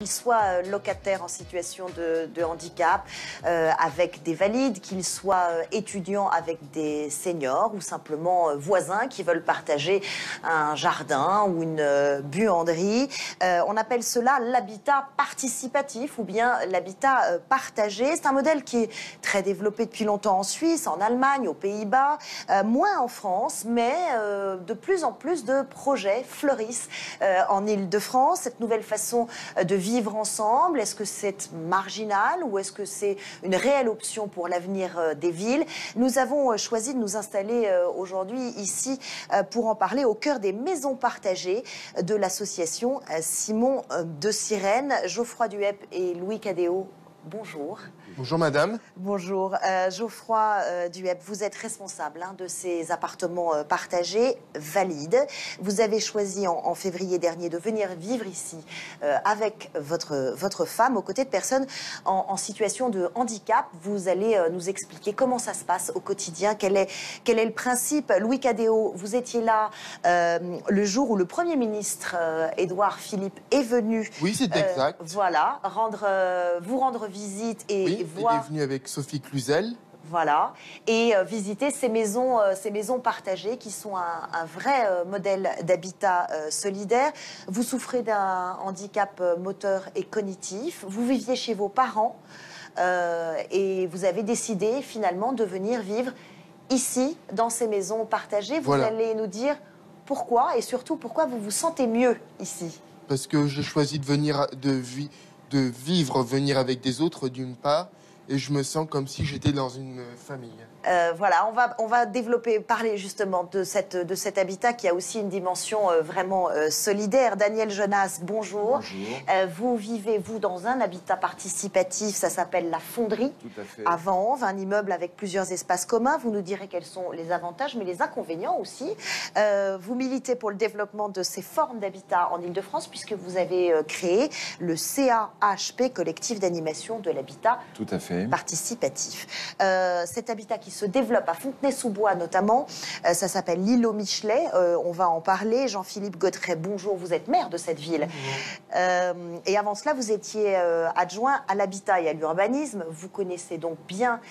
Qu'ils soient locataires en situation de handicap, avec des valides, qu'ils soient étudiants avec des seniors ou simplement voisins qui veulent partager un jardin ou une buanderie. On appelle cela l'habitat participatif ou bien l'habitat partagé. C'est un modèle qui est très développé depuis longtemps en Suisse, en Allemagne, aux Pays-Bas, moins en France, mais de plus en plus de projets fleurissent en Île-de-France. Cette nouvelle façon de vivre ensemble, est-ce que c'est marginal ou est-ce que c'est une réelle option pour l'avenir des villes? Nous avons choisi de nous installer aujourd'hui ici pour en parler au cœur des maisons partagées de l'association Simon de Sirène. Geoffroy Duhep et Louis Cadéot, bonjour. Bonjour madame. Bonjour. Geoffroy Duhep, vous êtes responsable de ces appartements partagés valides. Vous avez choisi en février dernier de venir vivre ici avec votre femme aux côtés de personnes en situation de handicap. Vous allez nous expliquer comment ça se passe au quotidien, quel est le principe. Louis Cadéot, vous étiez là le jour où le Premier ministre Édouard Philippe est venu. Oui, c'est exact. Voilà, vous rendre visite et oui, voir... il est venu avec Sophie Cluzel. Voilà, et visiter ces maisons partagées qui sont un vrai modèle d'habitat solidaire. Vous souffrez d'un handicap moteur et cognitif. Vous viviez chez vos parents et vous avez décidé finalement de venir vivre ici, dans ces maisons partagées. Vous allez nous dire pourquoi et surtout pourquoi vous vous sentez mieux ici. Parce que j'ai choisi de venir venir avec des autres d'une part, et je me sens comme si j'étais dans une famille. Voilà, on va parler justement de cet habitat qui a aussi une dimension vraiment solidaire. Daniel Jonas, bonjour. Bonjour. Vous vivez, vous, dans un habitat participatif, ça s'appelle La Fonderie. Tout à fait. À Vanves, un immeuble avec plusieurs espaces communs. Vous nous direz quels sont les avantages, mais les inconvénients aussi. Vous militez pour le développement de ces formes d'habitat en Île-de-France, puisque vous avez créé le CAHP, Collectif d'animation de l'habitat participatif. Cet habitat qui se développe à Fontenay-sous-Bois notamment, ça s'appelle l'îlot Michelet, on va en parler. Jean-Philippe Gautret, bonjour, vous êtes maire de cette ville. Et avant cela, vous étiez adjoint à l'habitat et à l'urbanisme. Vous connaissez donc bien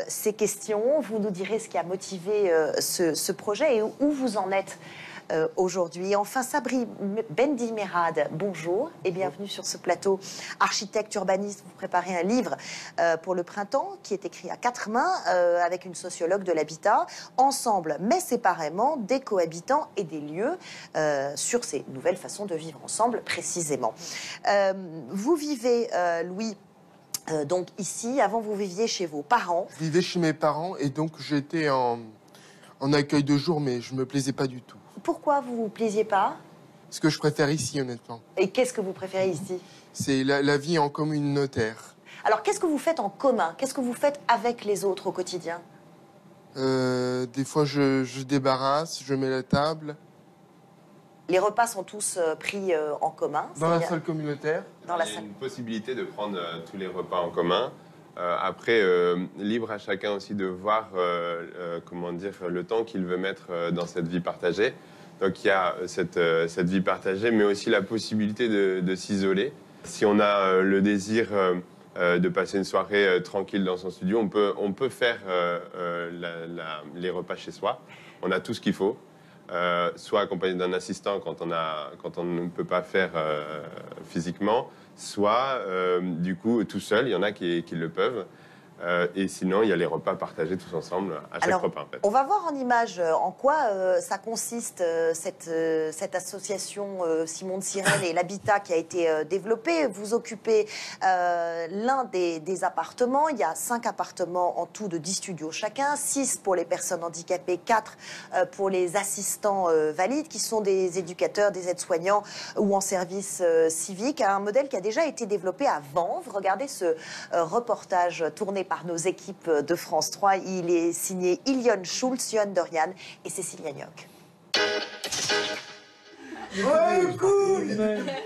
ces questions. Vous nous direz ce qui a motivé ce projet et où vous en êtes aujourd'hui. Enfin, Sabri Bendimerad, bonjour et bienvenue sur ce plateau. Architecte, urbaniste, vous préparez un livre pour le printemps qui est écrit à 4 mains avec une sociologue de l'habitat, ensemble mais séparément des cohabitants et des lieux sur ces nouvelles façons de vivre ensemble précisément. Vous vivez, Louis, donc ici, avant vous viviez chez vos parents. Je vivais chez mes parents et donc j'étais en accueil de jour, mais je me plaisais pas du tout. Pourquoi vous vous plaisiez pas? Ce que je préfère ici, honnêtement. Et qu'est-ce que vous préférez ici? C'est la vie en communautaire. Alors, qu'est-ce que vous faites en commun? Qu'est-ce que vous faites avec les autres au quotidien? Des fois, je débarrasse, je mets la table. Les repas sont tous pris en commun? Dans la salle communautaire. Il y a une possibilité de prendre tous les repas en commun. Après, libre à chacun aussi de voir comment dire, le temps qu'il veut mettre dans cette vie partagée. Donc il y a cette vie partagée, mais aussi la possibilité de s'isoler. Si on a le désir de passer une soirée tranquille dans son studio, on peut faire les repas chez soi. On a tout ce qu'il faut. Soit accompagné d'un assistant quand on ne peut pas faire physiquement, soit du coup tout seul, il y en a qui le peuvent. Et sinon, il y a les repas partagés tous ensemble à chaque repas. En fait. On va voir en image en quoi ça consiste, cette association Simon de Sirène et l'habitat qui a été développée. Vous occupez l'un des appartements. Il y a 5 appartements en tout de 10 studios chacun, 6 pour les personnes handicapées, 4 pour les assistants valides, qui sont des éducateurs, des aides-soignants ou en service civique. Un modèle qui a déjà été développé à Vanves. Regardez ce reportage tourné par nos équipes de France 3. Il est signé Ilion Schulz, Johan Dorian et Cécilia Gnoc.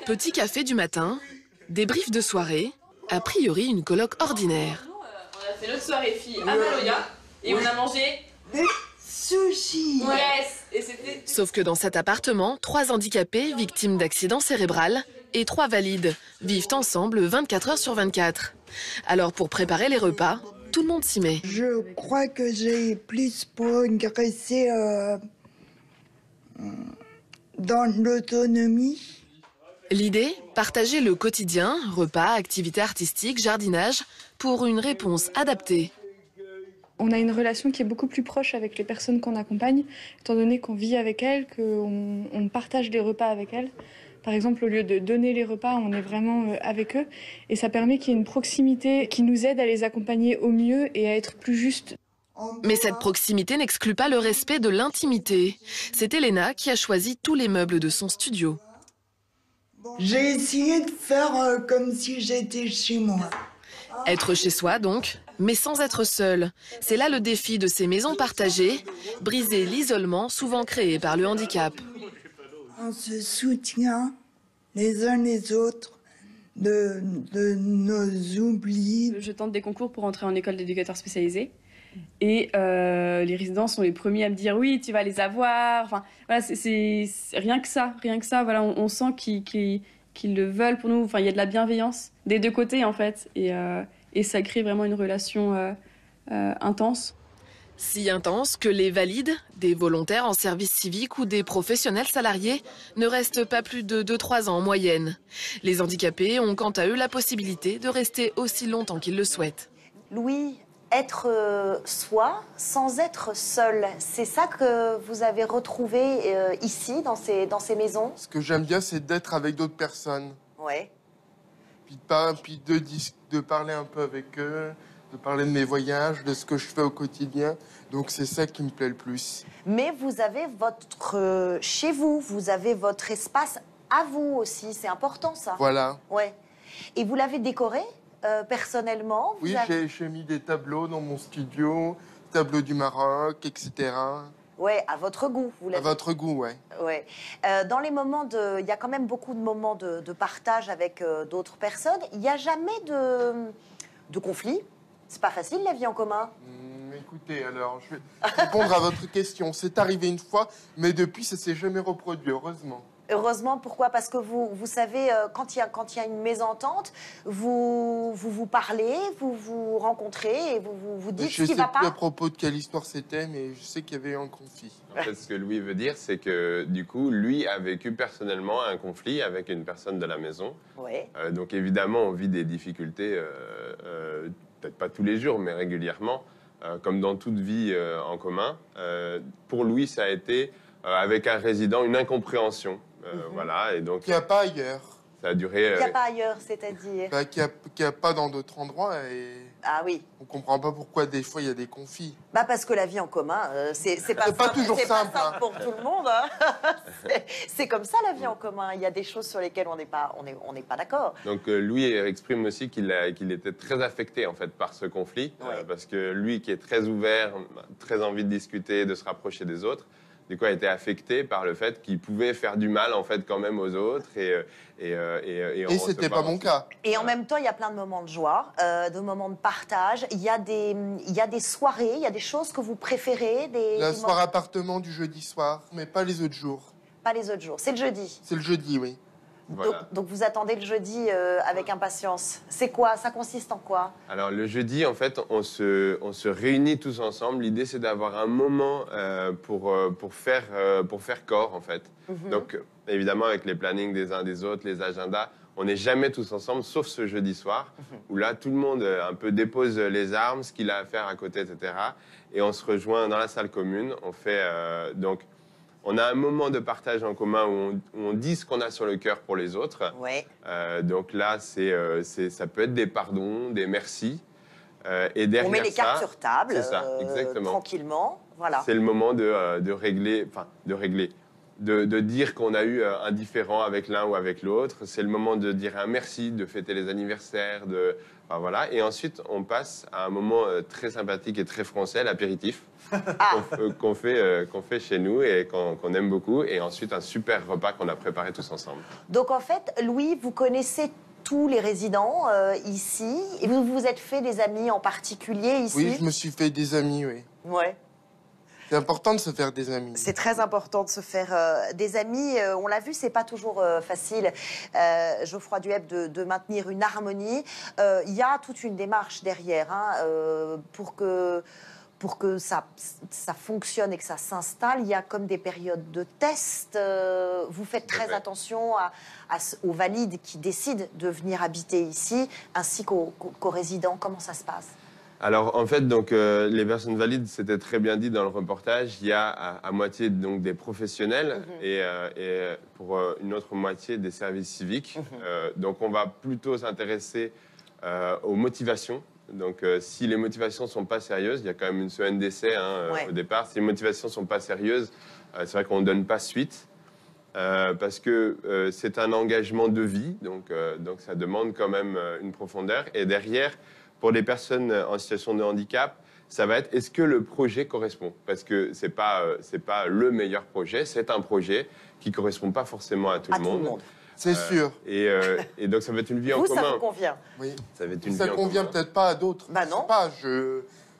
Petit café du matin, débrief de soirée, a priori une colloque ordinaire. On a fait notre soirée filles à Maloya et on a mangé des sushis. Yes. Et c'était... Sauf que dans cet appartement, 3 handicapés victimes d'accidents cérébral et 3 valides vivent ensemble 24 heures sur 24. Alors pour préparer les repas, tout le monde s'y met. Je crois que j'ai plus progressé dans l'autonomie. L'idée, partager le quotidien, repas, activités artistiques, jardinage, pour une réponse adaptée. On a une relation qui est beaucoup plus proche avec les personnes qu'on accompagne, étant donné qu'on vit avec elles, qu'on partage les repas avec elles. Par exemple, au lieu de donner les repas, on est vraiment avec eux. Et ça permet qu'il y ait une proximité qui nous aide à les accompagner au mieux et à être plus juste. Mais cette proximité n'exclut pas le respect de l'intimité. C'est Elena qui a choisi tous les meubles de son studio. J'ai essayé de faire comme si j'étais chez moi. Être chez soi donc, mais sans être seul. C'est là le défi de ces maisons partagées, briser l'isolement souvent créé par le handicap. On se soutient les uns les autres de nos oublis. Je tente des concours pour entrer en école d'éducateur spécialisé. Et les résidents sont les premiers à me dire oui, tu vas les avoir. Enfin, voilà, c'est rien que ça. Voilà, on sent qu'ils le veulent pour nous. Enfin, il y a de la bienveillance des deux côtés en fait, et ça crée vraiment une relation intense. Si intense que les valides, des volontaires en service civique ou des professionnels salariés, ne restent pas plus de 2-3 ans en moyenne. Les handicapés ont quant à eux la possibilité de rester aussi longtemps qu'ils le souhaitent. Louis, être soi sans être seul, c'est ça que vous avez retrouvé ici, dans ces maisons? Ce que j'aime bien, c'est d'être avec d'autres personnes. Ouais. Puis de parler un peu avec eux, de parler de mes voyages, de ce que je fais au quotidien. Donc c'est ça qui me plaît le plus. Mais vous avez votre chez vous, vous avez votre espace à vous aussi, c'est important ça. Voilà. Ouais. Et vous l'avez décoré personnellement? Oui, j'ai mis des tableaux dans mon studio, tableaux du Maroc, etc. Ouais, à votre goût. À votre goût, ouais. Ouais. Dans les moments il y a quand même beaucoup de moments de partage avec d'autres personnes. Il n'y a jamais de conflit. C'est pas facile la vie en commun. Écoutez, alors, je vais répondre à votre question. C'est arrivé une fois, mais depuis, ça s'est jamais reproduit, heureusement. Heureusement, pourquoi? Parce que vous savez, quand il y a une mésentente, vous parlez, vous vous rencontrez et vous dites ce qui va pas. Je sais plus à propos de quelle histoire c'était, mais je sais qu'il y avait eu un conflit. En fait, ce que Louis veut dire, c'est que du coup, lui a vécu personnellement un conflit avec une personne de la maison. Ouais. Donc évidemment, on vit des difficultés, peut-être pas tous les jours, mais régulièrement, comme dans toute vie en commun. Pour Louis, ça a été, avec un résident, une incompréhension. Voilà, et donc... Qu'il n'y a pas ailleurs. Ça a duré... Il n'y a pas ailleurs, c'est-à-dire Qu'il n'y a pas dans d'autres endroits. Et ah oui. On ne comprend pas pourquoi des fois il y a des conflits. Parce que la vie en commun, c'est pas toujours simple. Pas simple pour tout le monde. Hein. C'est comme ça la vie en commun. Il y a des choses sur lesquelles on n'est pas d'accord. Donc Louis exprime aussi qu'il était très affecté en fait par ce conflit, parce que lui qui est très ouvert, très envie de discuter, de se rapprocher des autres, du coup a été affecté par le fait qu'il pouvait faire du mal en fait quand même aux autres et c'était pas mon cas. Et en même temps, il y a plein de moments de joie, de moments de partage. Il y a des soirées, il y a des choses que vous préférez. La soirée appartement du jeudi soir, mais pas les autres jours. Pas les autres jours. C'est le jeudi. C'est le jeudi, oui. Voilà. Donc vous attendez le jeudi avec impatience. C'est quoi? Ça consiste en quoi? Alors le jeudi, en fait, on se réunit tous ensemble. L'idée, c'est d'avoir un moment pour faire corps, en fait. Donc évidemment, avec les plannings des uns des autres, les agendas, on n'est jamais tous ensemble, sauf ce jeudi soir, où là, tout le monde un peu dépose les armes, ce qu'il a à faire à côté, etc. Et on se rejoint dans la salle commune. On fait donc... On a un moment de partage en commun où on dit ce qu'on a sur le cœur pour les autres. Ouais. Donc là, ça peut être des pardons, des merci. Et derrière on met les cartes sur table, c'est ça, exactement. Tranquillement. Voilà. C'est le moment de régler, de dire qu'on a eu un différend avec l'un ou avec l'autre. C'est le moment de dire un merci, de fêter les anniversaires, voilà. Et ensuite, on passe à un moment très sympathique et très français, l'apéritif, qu'on fait chez nous et qu'on aime beaucoup. Et ensuite, un super repas qu'on a préparé tous ensemble. Donc en fait, Louis, vous connaissez tous les résidents ici. Et vous vous êtes fait des amis en particulier ici? Oui, je me suis fait des amis, oui. Ouais. C'est important de se faire des amis. C'est très important de se faire des amis. On l'a vu, c'est pas toujours facile, Geoffroy Duhep, de maintenir une harmonie. Il y a toute une démarche derrière pour que ça fonctionne et que ça s'installe. Il y a comme des périodes de test. Vous faites très attention aux valides qui décident de venir habiter ici, ainsi qu'aux résidents. Comment ça se passe ? Alors en fait, donc, les personnes valides, c'était très bien dit dans le reportage, il y a à moitié donc, des professionnels et pour une autre moitié des services civiques. Donc on va plutôt s'intéresser aux motivations. Donc si les motivations ne sont pas sérieuses, il y a quand même une semaine d'essai au départ. Si les motivations ne sont pas sérieuses, c'est vrai qu'on ne donne pas suite. Parce que c'est un engagement de vie, donc ça demande quand même une profondeur. Et derrière, pour les personnes en situation de handicap, ça va être est-ce que le projet correspond ? Parce que c'est pas le meilleur projet, c'est un projet qui correspond pas forcément à tout le monde. C'est sûr. Et donc ça va être une vie en commun. Ça vous convient ? Oui. Ça va être une Ça vie en convient commun. peut-être pas à d'autres. Bah non. Je sais pas,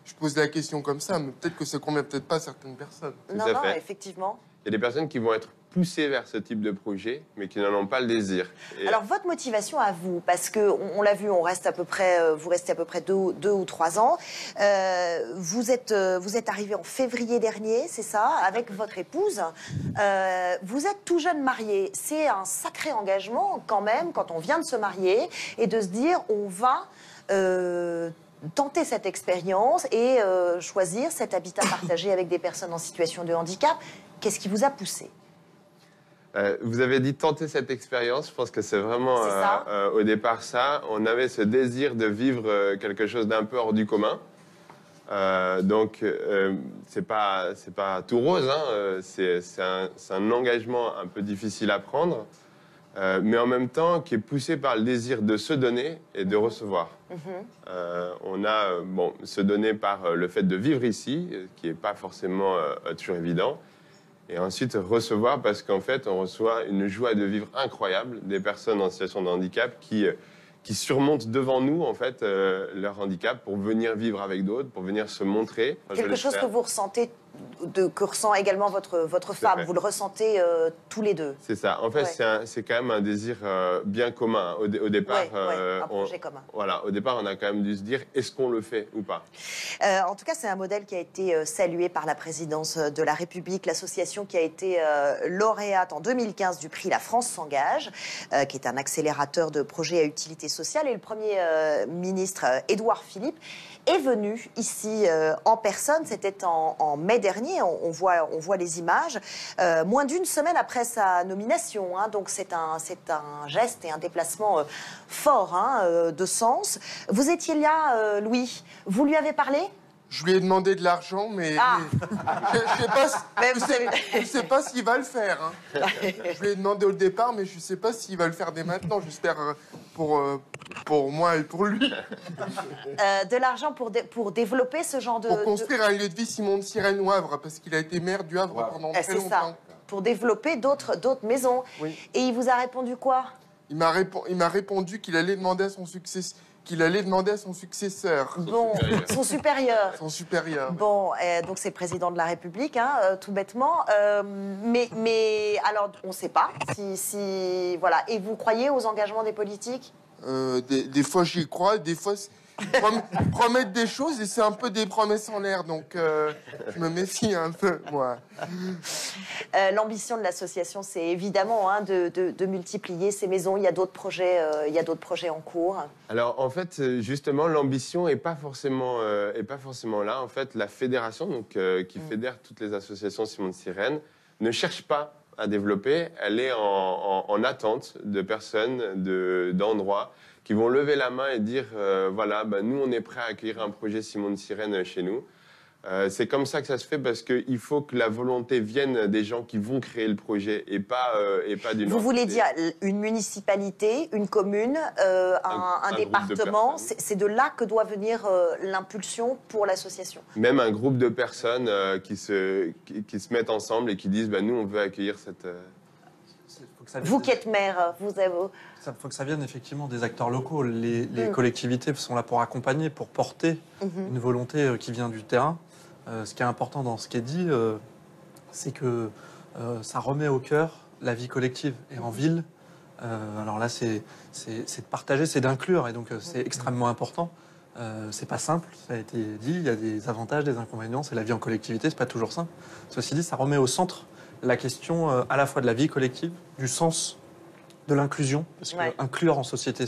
je pose la question comme ça, mais peut-être que ça convient peut-être pas à certaines personnes. Non, à fait. effectivement. Il y a des personnes qui vont être poussées vers ce type de projet, mais qui n'en ont pas le désir. Et Alors, votre motivation à vous, parce qu'on l'a vu, vous restez à peu près 2 ou 3 ans. Vous êtes arrivé en février dernier, c'est ça, avec votre épouse. Vous êtes tout jeune marié. C'est un sacré engagement quand même, quand on vient de se marier, et de se dire, on va tenter cette expérience et choisir cet habitat partagé avec des personnes en situation de handicap. Qu'est-ce qui vous a poussé ? Vous avez dit tenter cette expérience. Je pense que c'est vraiment au départ ça. On avait ce désir de vivre quelque chose d'un peu hors du commun. Donc c'est pas tout rose. C'est un engagement un peu difficile à prendre, mais en même temps qui est poussé par le désir de se donner et de recevoir. On a se donner par le fait de vivre ici, qui n'est pas forcément toujours évident. Et ensuite recevoir parce qu'en fait, on reçoit une joie de vivre incroyable des personnes en situation de handicap qui surmontent devant nous en fait leur handicap pour venir vivre avec d'autres, pour venir se montrer. Quelque chose que vous ressentez, que ressent également votre femme, vous le ressentez tous les deux. C'est ça. En fait, c'est quand même un désir bien commun. Au départ, un projet commun. Voilà, au départ, on a quand même dû se dire est-ce qu'on le fait ou pas. En tout cas, c'est un modèle qui a été salué par la présidence de la République, l'association qui a été lauréate en 2015 du prix La France s'engage, qui est un accélérateur de projets à utilité sociale. Et le Premier ministre Édouard Philippe est venu ici en personne. C'était en mai dernier. On voit les images. Moins d'une semaine après sa nomination. Donc c'est un geste et un déplacement fort de sens. Vous étiez là, Louis. Vous lui avez parlé ? Je lui ai demandé de l'argent, mais je ne sais pas s'il va le faire. Je lui ai demandé au départ, mais je ne sais pas s'il va le faire dès maintenant. J'espère pour moi et pour lui. De l'argent pour développer ce genre de... Pour construire un lieu de vie Simon de Sirène au Havre, parce qu'il a été maire du Havre pendant très longtemps. Ça, pour développer d'autres maisons. Oui. Et il vous a répondu quoi ? Il m'a répondu qu'il allait demander à son successeur. Bon, son supérieur. Son supérieur. Bon, donc c'est le président de la République, tout bêtement. Mais alors, on ne sait pas si voilà. Et vous croyez aux engagements des politiques ? Des fois, j'y crois. Des fois, ils promettent des choses et c'est un peu des promesses en l'air. Donc, je me méfie un peu, moi. L'ambition de l'association, c'est évidemment de multiplier ces maisons. Il y a d'autres projets, en cours. Alors, en fait, justement, l'ambition n'est pas forcément là. En fait, la fédération, donc, qui fédère toutes les associations Simon de Sirène, ne cherche pas à développer. Elle est en attente de personnes, d'endroits qui vont lever la main et dire voilà, nous, on est prêts à accueillir un projet Simon de Sirène chez nous. C'est comme ça que ça se fait parce qu'il faut que la volonté vienne des gens qui vont créer le projet et pas d'une Vous voulez dire une municipalité, une commune, un département, c'est de là que doit venir l'impulsion pour l'association. Même un groupe de personnes qui se mettent ensemble et qui disent nous, on veut accueillir cette... Vous qui êtes maire, vous avez... Il faut que ça vienne effectivement des acteurs locaux. Les collectivités sont là pour accompagner, pour porter une volonté qui vient du terrain. Ce qui est important dans ce qui est dit, c'est que ça remet au cœur la vie collective. Et en ville, alors là, c'est de partager, c'est d'inclure. Et donc, c'est extrêmement important. C'est pas simple, ça a été dit. Il y a des avantages, des inconvénients. C'est la vie en collectivité, c'est pas toujours simple. Ceci dit, ça remet au centre la question à la fois de la vie collective, du sens de l'inclusion, parce que inclure en société,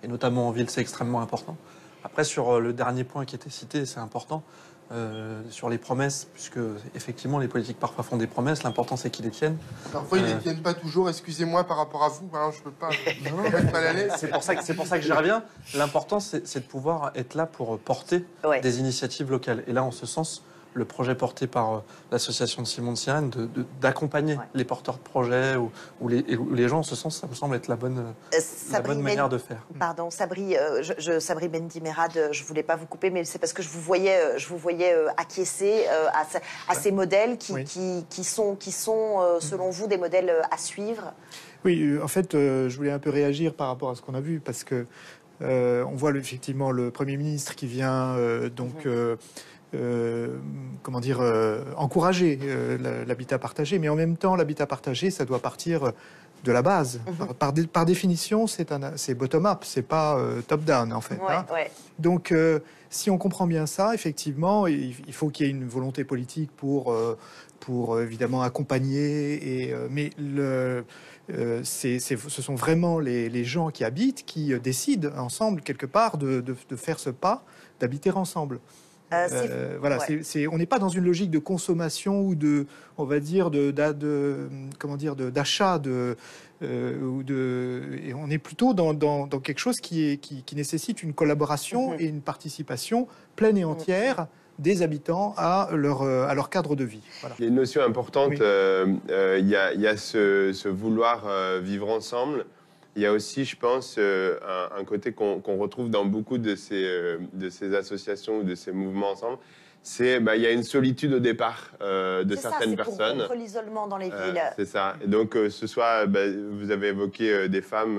et notamment en ville, c'est extrêmement important. Après, sur le dernier point qui était cité, c'est important, sur les promesses, puisque effectivement, les politiques parfois font des promesses, l'important c'est qu'ils les tiennent. Parfois, ils ne les tiennent pas toujours, excusez-moi par rapport à vous, hein, je ne peux pas être mal à l'aise. C'est pour ça que j'y reviens. L'important, c'est de pouvoir être là pour porter des initiatives locales. Et là, en ce sens, le projet porté par l'association de Simon de Sirène, d'accompagner les porteurs de projets ou les gens, en ce sens, ça me semble être la bonne manière de faire. Pardon, Sabri Bendimerad, je ne voulais pas vous couper, mais c'est parce que je vous voyais acquiescer à ces modèles qui sont selon vous, des modèles à suivre. Oui, en fait, je voulais un peu réagir par rapport à ce qu'on a vu, parce que on voit effectivement le Premier ministre qui vient encourager l'habitat partagé, mais en même temps, l'habitat partagé, ça doit partir de la base. Par définition, c'est bottom-up, c'est pas top-down, en fait. Donc, si on comprend bien ça, effectivement, il faut qu'il y ait une volonté politique pour évidemment accompagner, mais ce sont vraiment les gens qui habitent qui décident ensemble, quelque part, de faire ce pas, d'habiter ensemble. On n'est pas dans une logique de consommation ou on va dire, d'achat, et on est plutôt dans quelque chose qui nécessite une collaboration et une participation pleine et entière des habitants à leur cadre de vie. Voilà. Il y a une notion importante, il y a ce vouloir vivre ensemble. Il y a aussi, je pense, un côté qu'on retrouve dans beaucoup de ces associations ou de ces mouvements ensemble. Il y a une solitude au départ de certaines personnes. C'est contre l'isolement dans les villes. C'est ça. Et donc, vous avez évoqué des femmes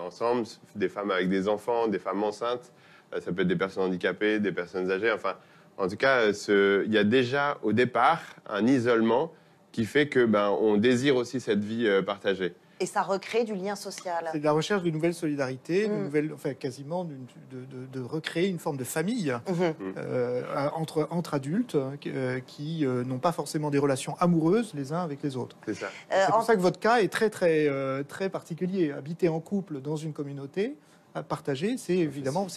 ensemble, des femmes avec des enfants, des femmes enceintes. Ça peut être des personnes handicapées, des personnes âgées. Enfin, en tout cas, il y a déjà au départ un isolement qui fait que on désire aussi cette vie partagée. Et ça recrée du lien social. C'est de la recherche de nouvelles solidarités, quasiment de recréer une forme de famille entre adultes qui n'ont pas forcément des relations amoureuses les uns avec les autres. C'est ça. C'est pour ça que votre cas est très particulier. Habiter en couple dans une communauté, à partager, c'est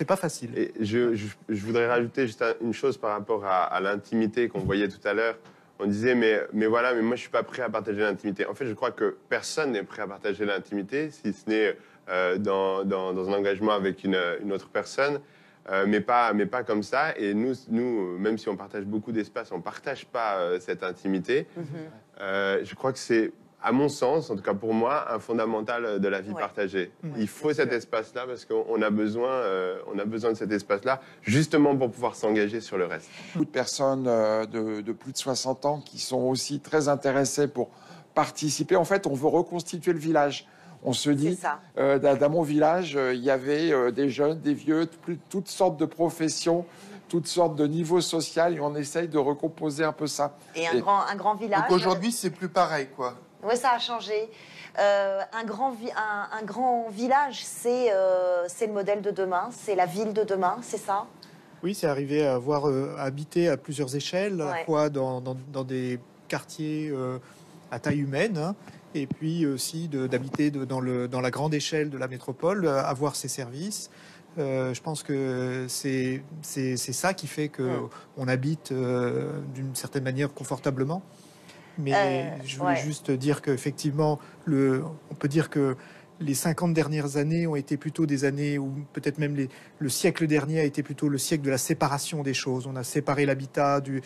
pas facile. Et je voudrais rajouter juste une chose par rapport à l'intimité qu'on voyait tout à l'heure. On disait, mais moi, je ne suis pas prêt à partager l'intimité. En fait, je crois que personne n'est prêt à partager l'intimité, si ce n'est dans un engagement avec une autre personne, mais pas comme ça. Et nous, même si on partage beaucoup d'espace, on ne partage pas cette intimité. Je crois que c'est, à mon sens, en tout cas pour moi, un fondamental de la vie partagée. Il faut cet espace-là parce qu'on a besoin de cet espace-là, justement pour pouvoir s'engager sur le reste. Beaucoup de personnes de plus de 60 ans qui sont aussi très intéressées pour participer. En fait, on veut reconstituer le village. On se dit, dans mon village, il y avait des jeunes, des vieux, toutes sortes de professions, toutes sortes de niveaux sociaux, et on essaye de recomposer un peu ça. Et un grand village. Donc aujourd'hui, c'est plus pareil, quoi. Oui, ça a changé. Un grand village, c'est le modèle de demain, c'est la ville de demain, c'est ça? Oui, c'est arrivé à avoir habité à plusieurs échelles, à la fois dans des quartiers à taille humaine, et puis aussi d'habiter dans la grande échelle de la métropole, avoir ses services. Je pense que c'est ça qui fait qu'on habite d'une certaine manière confortablement. Mais je voulais juste dire qu'effectivement, on peut dire que les 50 dernières années ont été plutôt des années où peut-être même le siècle dernier a été plutôt le siècle de la séparation des choses. On a séparé l'habitat du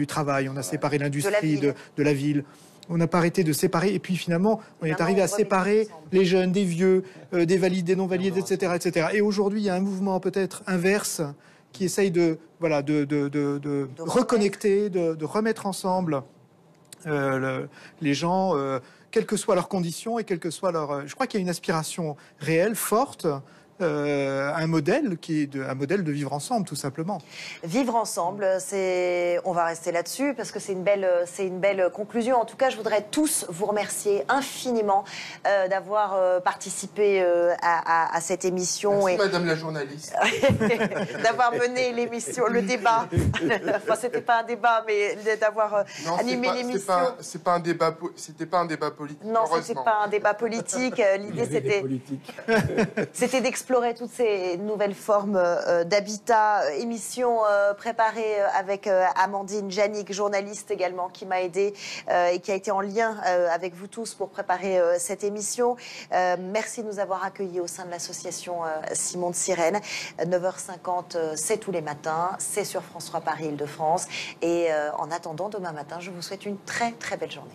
travail, on a séparé l'industrie de la ville. On n'a pas arrêté de séparer. Et puis finalement, on est arrivé à séparer les jeunes des vieux, des valides, des non-valides, etc., etc. Et aujourd'hui, il y a un mouvement peut-être inverse qui essaye de reconnecter, de remettre ensemble les gens, quelles que soient leurs conditions et quelles que soient leurs... Je crois qu'il y a une aspiration réelle, forte, un modèle un modèle de vivre ensemble, tout simplement. Vivre ensemble, on va rester là-dessus parce que c'est une belle conclusion. En tout cas, je voudrais tous vous remercier infiniment d'avoir participé à cette émission. Merci, Madame la journaliste. D'avoir mené l'émission, le débat. Enfin, c'était pas un débat, mais d'avoir animé l'émission. C'était pas un débat politique. Non, c'était pas un débat politique. L'idée, c'était d'explorer toutes ces nouvelles formes d'habitat. Émission préparée avec Amandine Janik, journaliste également, qui m'a aidée et qui a été en lien avec vous tous pour préparer cette émission. Merci de nous avoir accueillis au sein de l'association Simon de Sirène. 9h50, c'est tous les matins, c'est sur France 3 Paris Île-de-France. Et en attendant demain matin, je vous souhaite une très très belle journée.